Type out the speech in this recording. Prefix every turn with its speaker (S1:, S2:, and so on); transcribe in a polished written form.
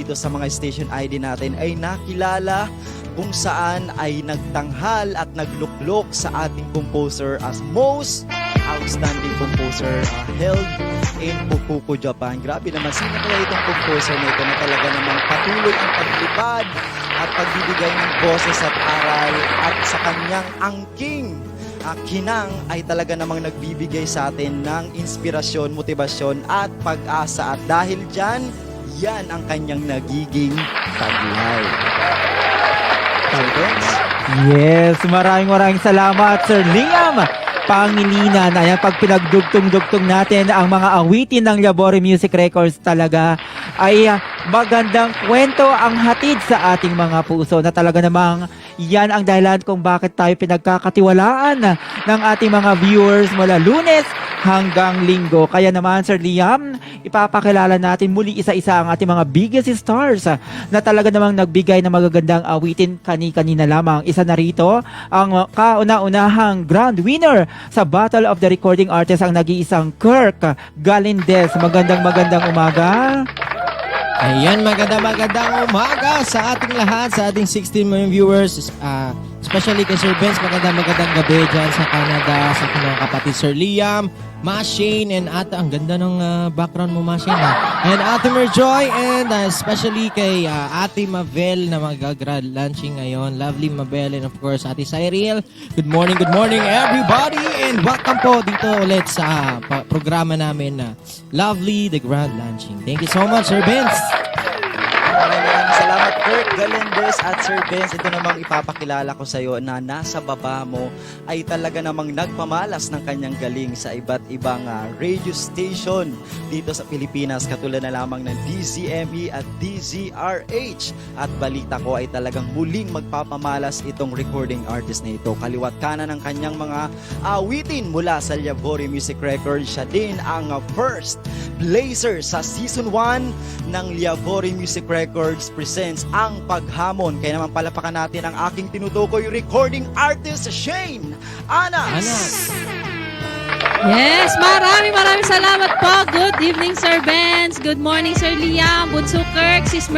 S1: dito sa mga station ID natin ay nakilala kung saan ay nagtanghal at nagluklok sa ating composer as most outstanding composer held in Fukuoka, Japan. Grabe naman, sino kaya itong composer na ito na talaga namang patuloy ang paglipad at pagbibigay ng boses at aral at sa kanyang angking kinang ay talaga namang nagbibigay sa atin ng inspirasyon, motibasyon at pag-asa. At dahil dyan, yan ang kanyang nagiging taglay.
S2: Yes, maraming salamat Sir Liam Pangilinan. Ayan, pag pinagdugtong-dugtong natin ang mga awitin ng Labore Music Records talaga ay magandang kwento ang hatid sa ating mga puso na talaga namang yan ang dahilan kung bakit tayo pinagkakatiwalaan ng ating mga viewers mula Lunes hanggang Linggo. Kaya naman Sir Liam, ipapakilala natin muli isa-isa ang ating mga biggest stars na talaga namang nagbigay ng magagandang awitin kani-kanina lamang. Isa na rito ang kauna-unahang grand winner sa Battle of the Recording Artists, ang nag-iisang Kirk Galindez. Magandang umaga.
S3: Ayan, magandang umaga sa ating lahat, sa ating 16 million viewers, especially kay Sir Benz. Magandang gabi dyan sa Canada, sa kanyang kapatid Sir Liam, Mashane, and Ate, ang ganda ng background mo, Mashane, and Ate Merjoy, and especially kay Ate Mabel na mag-grad launching ngayon. Lovely Mabel, and of course, Ate Cyril. Good morning everybody, and welcome po dito ulit sa programa namin na Lovely the Grand Launching. Thank you so much, Sir Benz.
S1: Maraming salamat, Kirk Galindez at Sir Benz. Ito namang ipapakilala ko sa iyo na nasa baba mo ay talaga namang nagpamalas ng kanyang galing sa iba't ibang radio station dito sa Pilipinas, katulad na lamang ng DZME at DZRH. At balita ko ay talagang muling magpapamalas itong recording artist na ito. Kaliwat kanan ng kanyang mga awitin mula sa Labore Music Records. Siya din ang first placer sa Season 1 ng Labore Music Records presents Ang Paghamon. Kaya naman palapakan natin ang aking tinutukoy recording artist, Shane Anas.
S4: Yes, maraming salamat po. Good evening, Sir Benz. Good morning, Sir Liam, Bunso Kirk, Sis